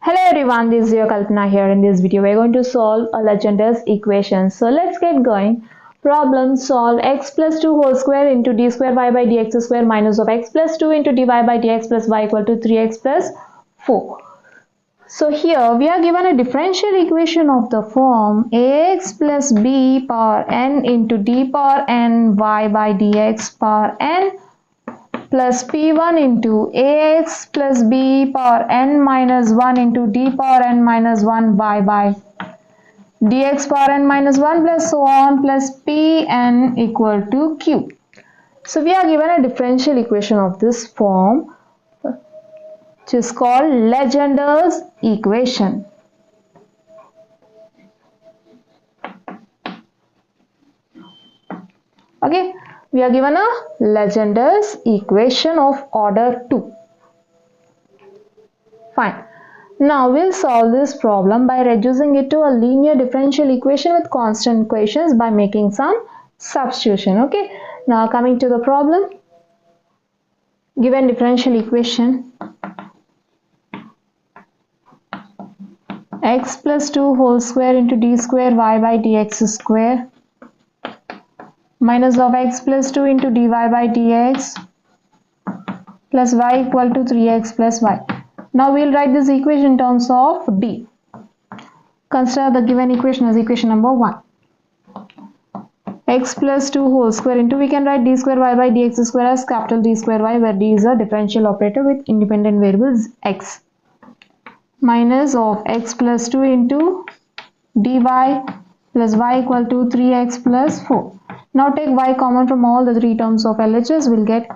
Hello everyone, this is your Kalpana here. In this video, we're going to solve a Legender's equation. So let's get going. Problem: solve x plus 2 whole square into d square y by dx square minus of x plus 2 into dy by dx plus y equal to 3x plus 4. So here we are given a differential equation of the form ax plus b power n into d power n y by dx power n plus p1 into ax plus b power n minus 1 into d power n minus 1 y by dx power n minus 1 plus so on plus pn equal to q. So we are given a differential equation of this form, which is called Legender's equation. Okay, we are given a Legender's equation of order 2. Fine. Now we'll solve this problem by reducing it to a linear differential equation with constant equations by making some substitution. Okay. Now coming to the problem. Given differential equation x plus 2 whole square into d square y by dx square minus of x plus 2 into dy by dx plus y equal to 3x plus y. Now we'll write this equation in terms of d. Consider the given equation as equation number 1. X plus 2 whole square into, we can write d square y by dx square as capital D square y, where d is a differential operator with independent variables x, minus of x plus 2 into dy plus y equal to 3x plus 4. Now take y common from all the three terms of LHS. We'll get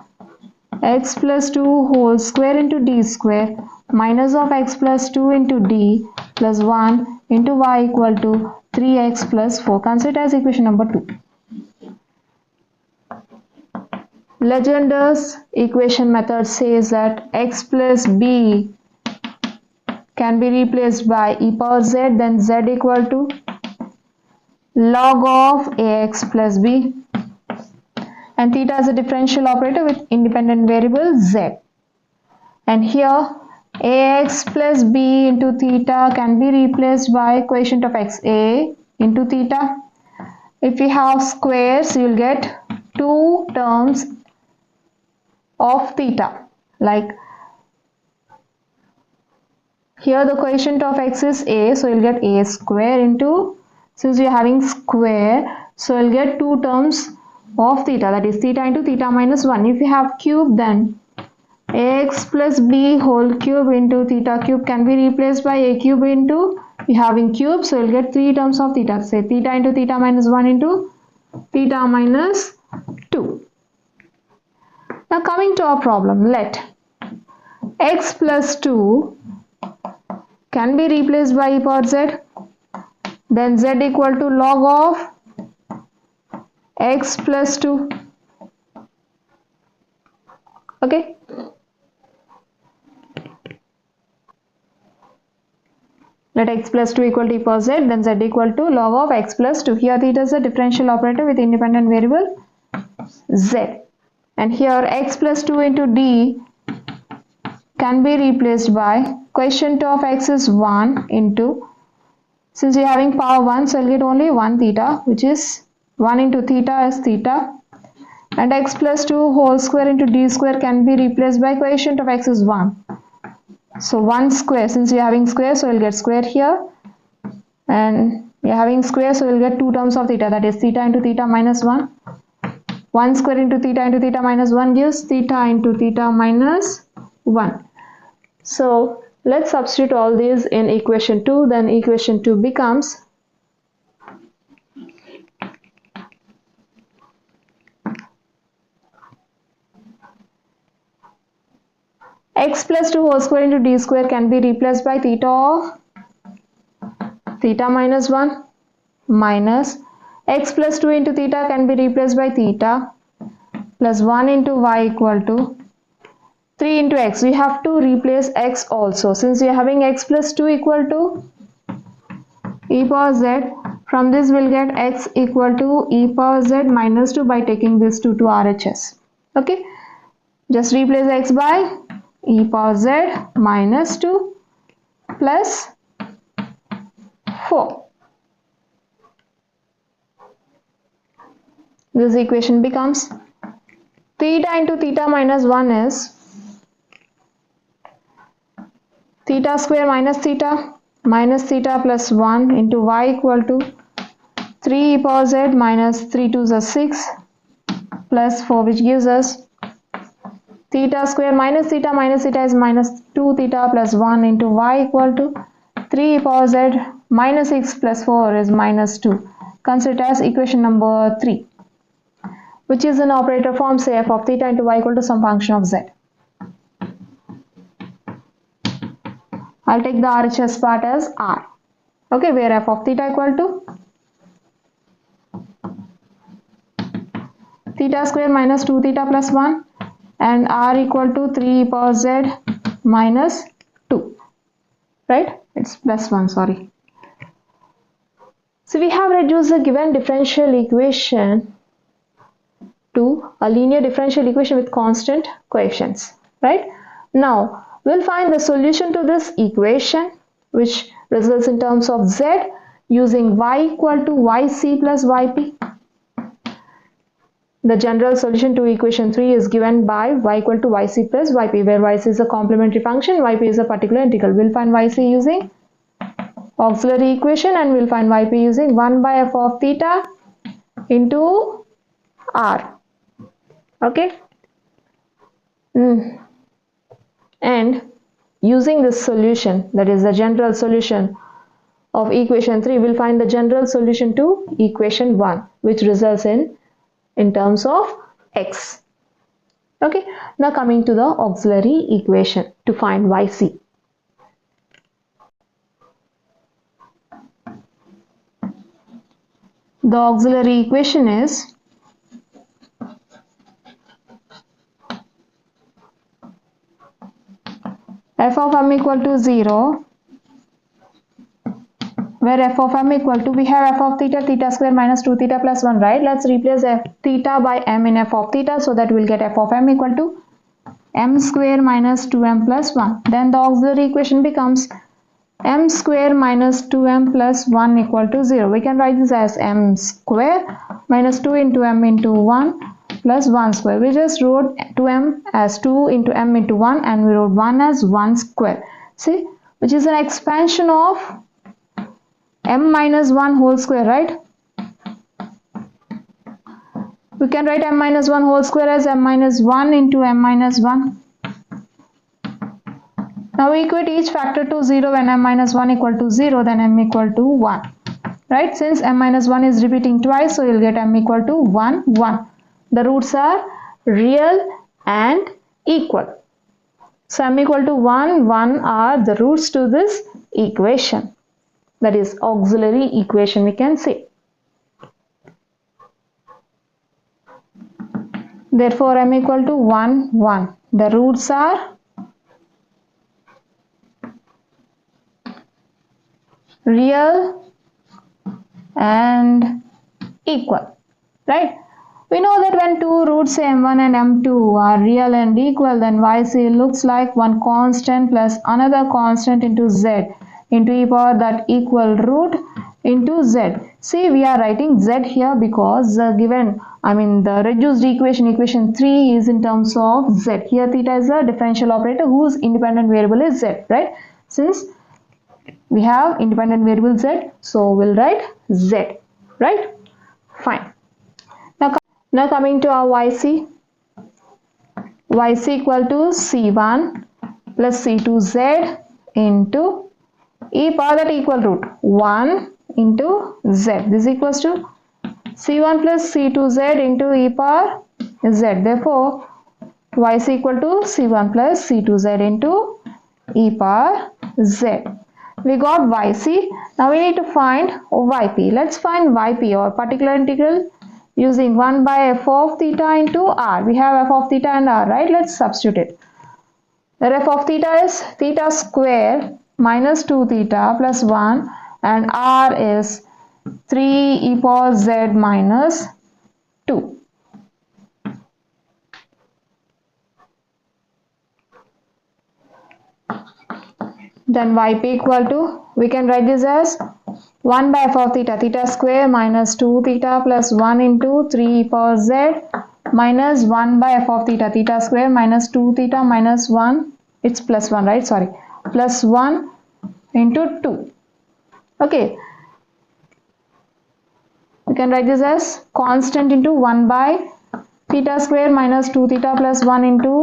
x plus 2 whole square into d square minus of x plus 2 into d plus 1 into y equal to 3x plus 4. Consider as equation number 2. Legender's equation method says that x plus b can be replaced by e power z, then z equal to log of ax plus b, and theta is a differential operator with independent variable z. And here ax plus b into theta can be replaced by quotient of xa into theta. If we have squares, you will get two terms of theta. Like here the quotient of x is a, so you'll get a square into, since you're having square, so you'll get two terms of theta, that is theta into theta minus 1. If you have cube, then ax plus b whole cube into theta cube can be replaced by a cube into, you having cube, so you'll get three terms of theta, say theta into theta minus 1 into theta minus 2. Now coming to our problem, let x plus 2 can be replaced by e power z, then z equal to log of x plus 2. Okay. Let x plus 2 equal to e power z, then z equal to log of x plus 2. Here theta is a differential operator with independent variable z. And here x plus 2 into d can be replaced by quotient of x is 1 into, since we are having power 1, so I'll get only 1 theta, which is 1 into theta is theta. And x plus 2 whole square into d square can be replaced by quotient of x is 1. So 1 square, since we are having square, so we'll get square here. And we are having square, so we'll get two terms of theta, that is theta into theta minus 1. 1 square into theta minus 1 gives theta into theta minus 1. So let's substitute all these in equation 2. Then equation 2 becomes x plus 2 whole square into d square can be replaced by theta of theta minus 1 minus x plus 2 into theta can be replaced by theta plus 1 into y equal to 3 into x. We have to replace x also, since we are having x plus 2 equal to e power z. From this we'll get x equal to e power z minus 2 by taking this 2 to RHS. Okay, just replace x by e power z minus 2 plus 4. This equation becomes theta into theta minus 1 is theta square minus theta plus 1 into y equal to 3 e power z minus 3 2 is 6 plus 4, which gives us theta square minus theta is minus 2 theta plus 1 into y equal to 3 e power z minus 6 plus 4 is minus 2. Consider it as equation number 3, which is an operator form, say f of theta into y equal to some function of z. I'll take the RHS part as R. Okay, where f of theta equal to theta square minus 2 theta plus 1 and R equal to 3 e power z minus 2. Right? It's plus 1, sorry. So we have reduced the given differential equation to a linear differential equation with constant coefficients. Right? Now, we'll find the solution to this equation, which results in terms of z, using y equal to yc plus yp. The general solution to equation 3 is given by y equal to yc plus yp, where yc is a complementary function, yp is a particular integral. We'll find yc using auxiliary equation, and we'll find yp using 1 by f of theta into r. Okay? And using this solution, that is the general solution of equation 3, we'll find the general solution to equation 1, which results in terms of x. Okay, now coming to the auxiliary equation to find yc. The auxiliary equation is f of m equal to 0, where f of m equal to, we have f of theta square minus 2 theta plus 1, right? Let's replace f theta by m in f of theta, so that we'll get f of m equal to m square minus 2m plus 1. Then the auxiliary equation becomes m square minus 2m plus 1 equal to 0. We can write this as m square minus 2 into m into 1 plus 1 square. We just wrote 2m as 2 into m into 1, and we wrote 1 as 1 square. See, which is an expansion of m minus 1 whole square, right? We can write m minus 1 whole square as m minus 1 into m minus 1. Now we equate each factor to 0 when m minus 1 equal to 0, then m equal to 1. Right? Since m minus 1 is repeating twice, so you'll get m equal to 1, 1. The roots are real and equal. So m equal to 1, 1 are the roots to this equation. That is auxiliary equation, we can say. Therefore, m equal to 1, 1. The roots are real and equal. Right? We know that when two roots m1 and m2 are real and equal, then yc looks like one constant plus another constant into z into e power that equal root into z. See, we are writing z here because the given, the reduced equation 3 is in terms of z. Here theta is a differential operator whose independent variable is z, right? Since we have independent variable z, so we'll write z, right? Fine. Now coming to our yc. Yc equal to c1 plus c2z into e power that equal root 1 into z. This equals to c1 plus c2z into e power z. Therefore, yc equal to c1 plus c2z into e power z. We got yc. Now we need to find yp. Let's find yp, or particular integral, using 1 by f of theta into r. We have f of theta and r, right? Let's substitute it. The f of theta is theta square minus 2 theta plus 1, and r is 3 e power z minus 2. Then yp equal to, we can write this as 1 by f of theta, theta square minus 2 theta plus 1 into 3 e power z minus 1 by f of theta, theta square minus 2 theta minus 1, it's plus 1, right? Sorry, plus 1 into 2. Okay, we can write this as constant into 1 by theta square minus 2 theta plus 1 into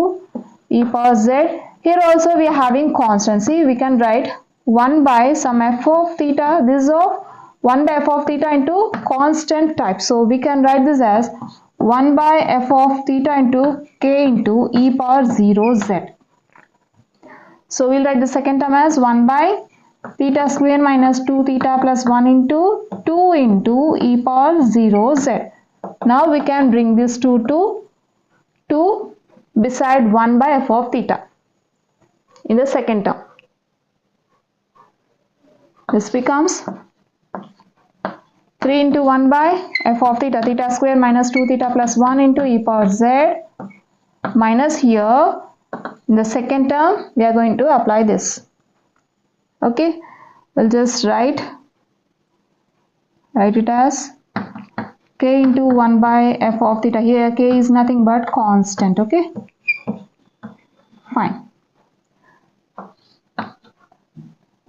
e power z. Here also we are having constant. See, we can write 1 by some f of theta, this is of 1 by f of theta into constant type. So we can write this as 1 by f of theta into k into e power 0 z. So we'll write the second term as 1 by theta square minus 2 theta plus 1 into 2 into e power 0 z. Now we can bring this 2 to 2 beside 1 by f of theta in the second term. This becomes 3 into 1 by f of theta, theta square minus 2 theta plus 1 into e power z minus here in the second term we are going to apply this. Okay, we'll just write it as k into 1 by f of theta. Here k is nothing but constant. Okay, fine.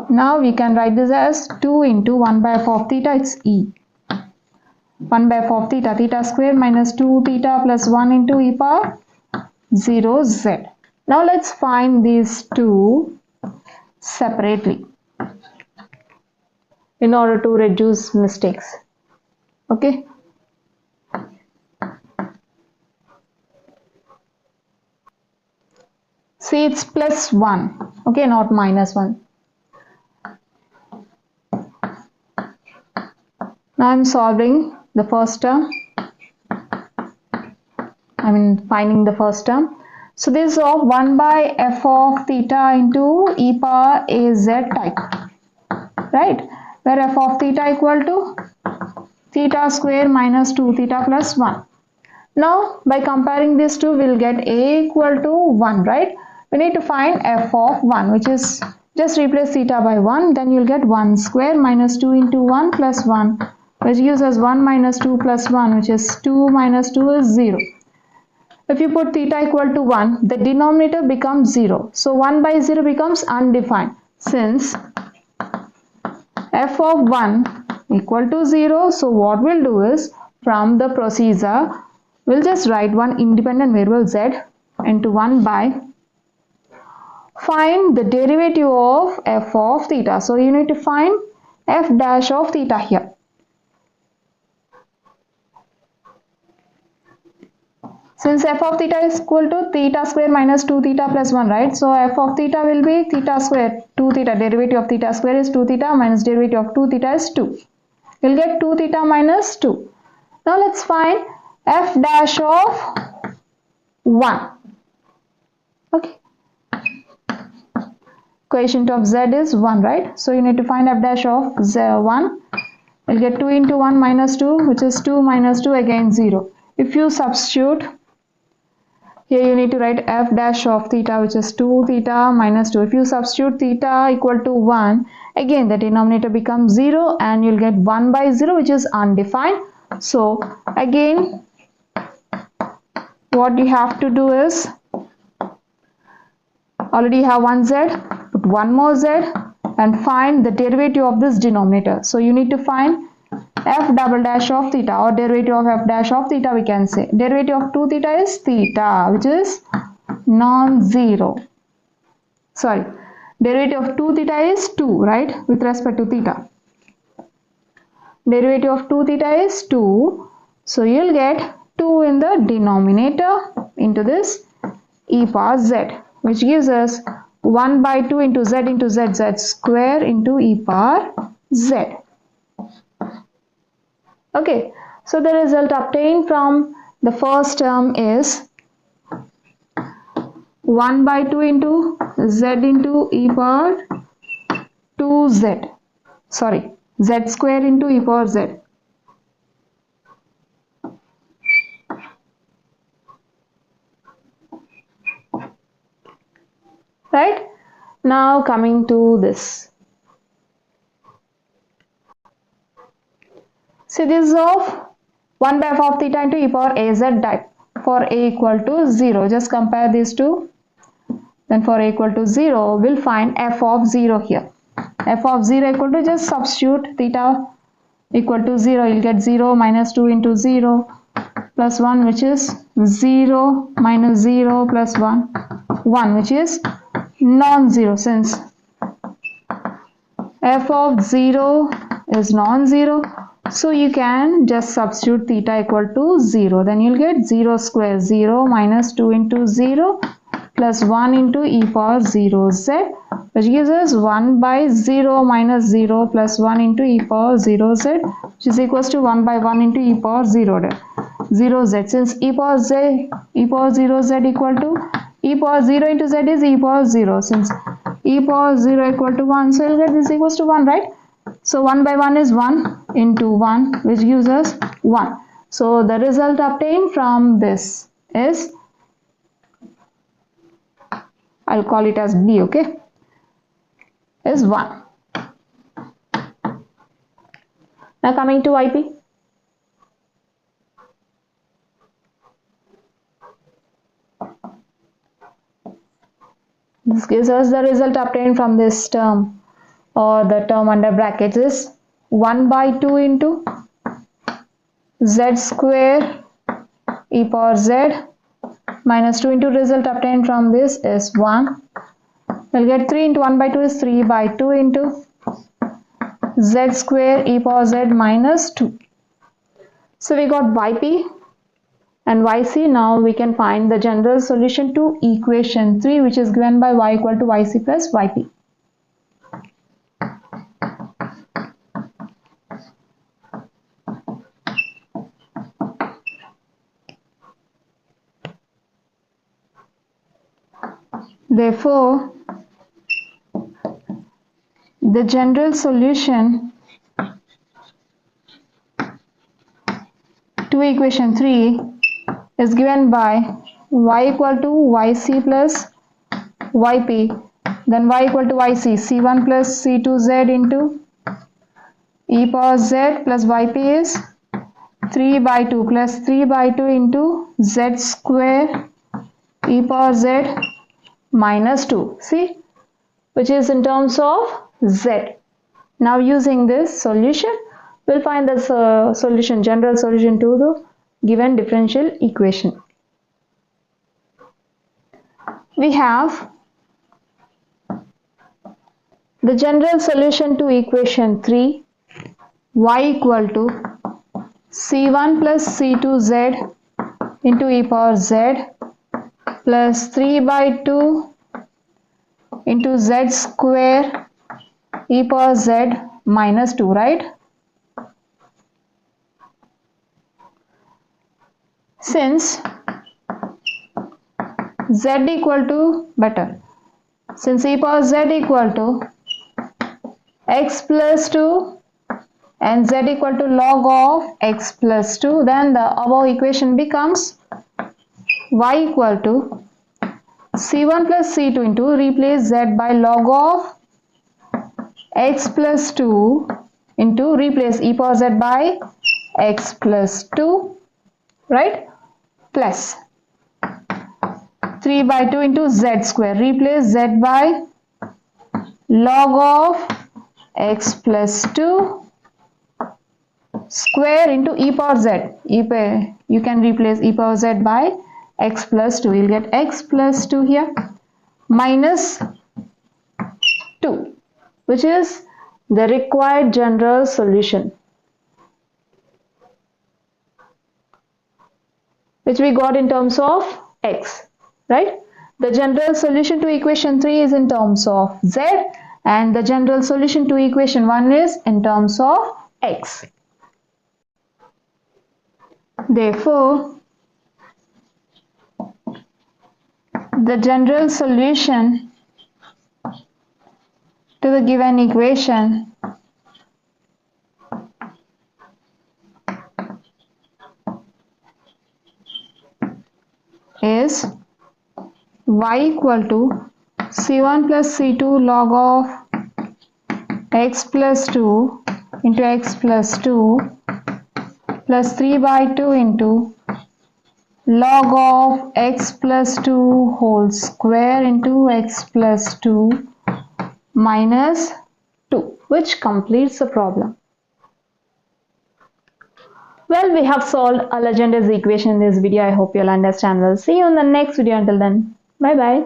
Now we can write this as 2 into 1 by f of theta, it's e. 1 by f of theta, theta square minus 2 theta plus 1 into e power 0 z. Now let's find these two separately in order to reduce mistakes. Okay. See, it's plus 1. Okay, not minus 1. Now I'm solving the first term. Finding the first term. So this is of 1 by f of theta into e power az type, right? Where f of theta equal to theta square minus 2 theta plus 1. Now by comparing these two we'll get a equal to 1, right? We need to find f of 1, which is just replace theta by 1, then you'll get 1 square minus 2 into 1 plus 1, which gives us 1 minus 2 plus 1, which is 2 minus 2 is 0. If you put theta equal to 1, the denominator becomes 0. So 1 by 0 becomes undefined. Since f of 1 equal to 0, so what we'll do is, from the procedure, we'll just write one independent variable z into 1 by, find the derivative of f of theta. So you need to find f dash of theta here. Since f of theta is equal to theta square minus 2 theta plus 1, right? So f of theta will be theta square, 2 theta, derivative of theta square is 2 theta minus derivative of 2 theta is 2. You'll get 2 theta minus 2. Now let's find f dash of 1. Okay. Coefficient of z is 1, right? So you need to find f dash of 1. You'll get 2 into 1 minus 2, which is 2 minus 2, again 0. If you substitute, here you need to write f dash of theta, which is 2 theta minus 2. If you substitute theta equal to 1, again the denominator becomes 0 and you'll get 1 by 0, which is undefined. So again what you have to do is, already have one z, put one more z and find the derivative of this denominator. So you need to find f double dash of theta, or derivative of f dash of theta we can say. Derivative of 2 theta is theta, which is non-zero. Sorry, derivative of 2 theta is 2, right, with respect to theta. Derivative of 2 theta is 2. So you'll get 2 in the denominator into this e power z, which gives us 1 by 2 into z square into e power z. Okay, so the result obtained from the first term is 1 by 2 into z into e power 2z. Sorry, z square into e power z. Right? Now coming to this. See, this is of 1 by f of theta into e power az type for a equal to 0. Just compare these two. Then for a equal to 0, we'll find f of 0 here. F of 0 equal to, just substitute theta equal to 0. You'll get 0 minus 2 into 0 plus 1, which is 0 minus 0 plus 1, 1, which is non-zero. Since f of 0 is non-zero, so you can just substitute theta equal to 0. Then you'll get 0 square, 0 minus 2 into 0 plus 1 into e power 0 z, which gives us 1 by 0 minus 0 plus 1 into e power 0 z, which is equals to 1 by 1 into e power 0 z. Since e power 0 z equal to e power 0 into z is e power 0. Since e power 0 equal to 1, so you'll get this equals to 1, right? So 1 by 1 is 1 into 1, which gives us 1. So the result obtained from this is, I'll call it as B, okay, is 1. Now coming to YP. This gives us the result obtained from this term, or the term under brackets is 1 by 2 into z square e power z minus 2 into result obtained from this is 1. We'll get 3 into 1 by 2 is 3 by 2 into z square e power z minus 2. So we got yp and yc. Now we can find the general solution to equation 3, which is given by y equal to yc plus yp. Therefore, the general solution to equation 3 is given by y equal to yc plus yp, then y equal to yc, c1 plus c2z into e power z plus yp is 3 by 2 plus 3 by 2 into z square e power z minus 2, see, which is in terms of z. Now using this solution, we'll find the solution, general solution to the given differential equation. We have the general solution to equation 3, y equal to c1 plus c2z into e power z plus 3 by 2 into z square e power z minus 2, right? Since z equal to, better, since e power z equal to x plus 2 and z equal to log of x plus 2, then the above equation becomes y equal to c1 plus c2 into, replace z by log of x plus 2 into, replace e power z by x plus 2, right, plus 3 by 2 into z square, replace z by log of x plus 2 square into e power z. You can replace e power z by x plus 2. You'll get x plus 2 here minus 2, which is the required general solution, which we got in terms of x, right? The general solution to equation 3 is in terms of z, and the general solution to equation 1 is in terms of x. Therefore, the general solution to the given equation is y equal to c1 plus c2 log of x plus 2 into x plus 2 plus 3 by 2 into log of x plus 2 whole square into x plus 2 minus 2, which completes the problem. Well, we have solved a Legender's equation in this video. I hope you'll understand. We'll see you in the next video. Until then, bye bye.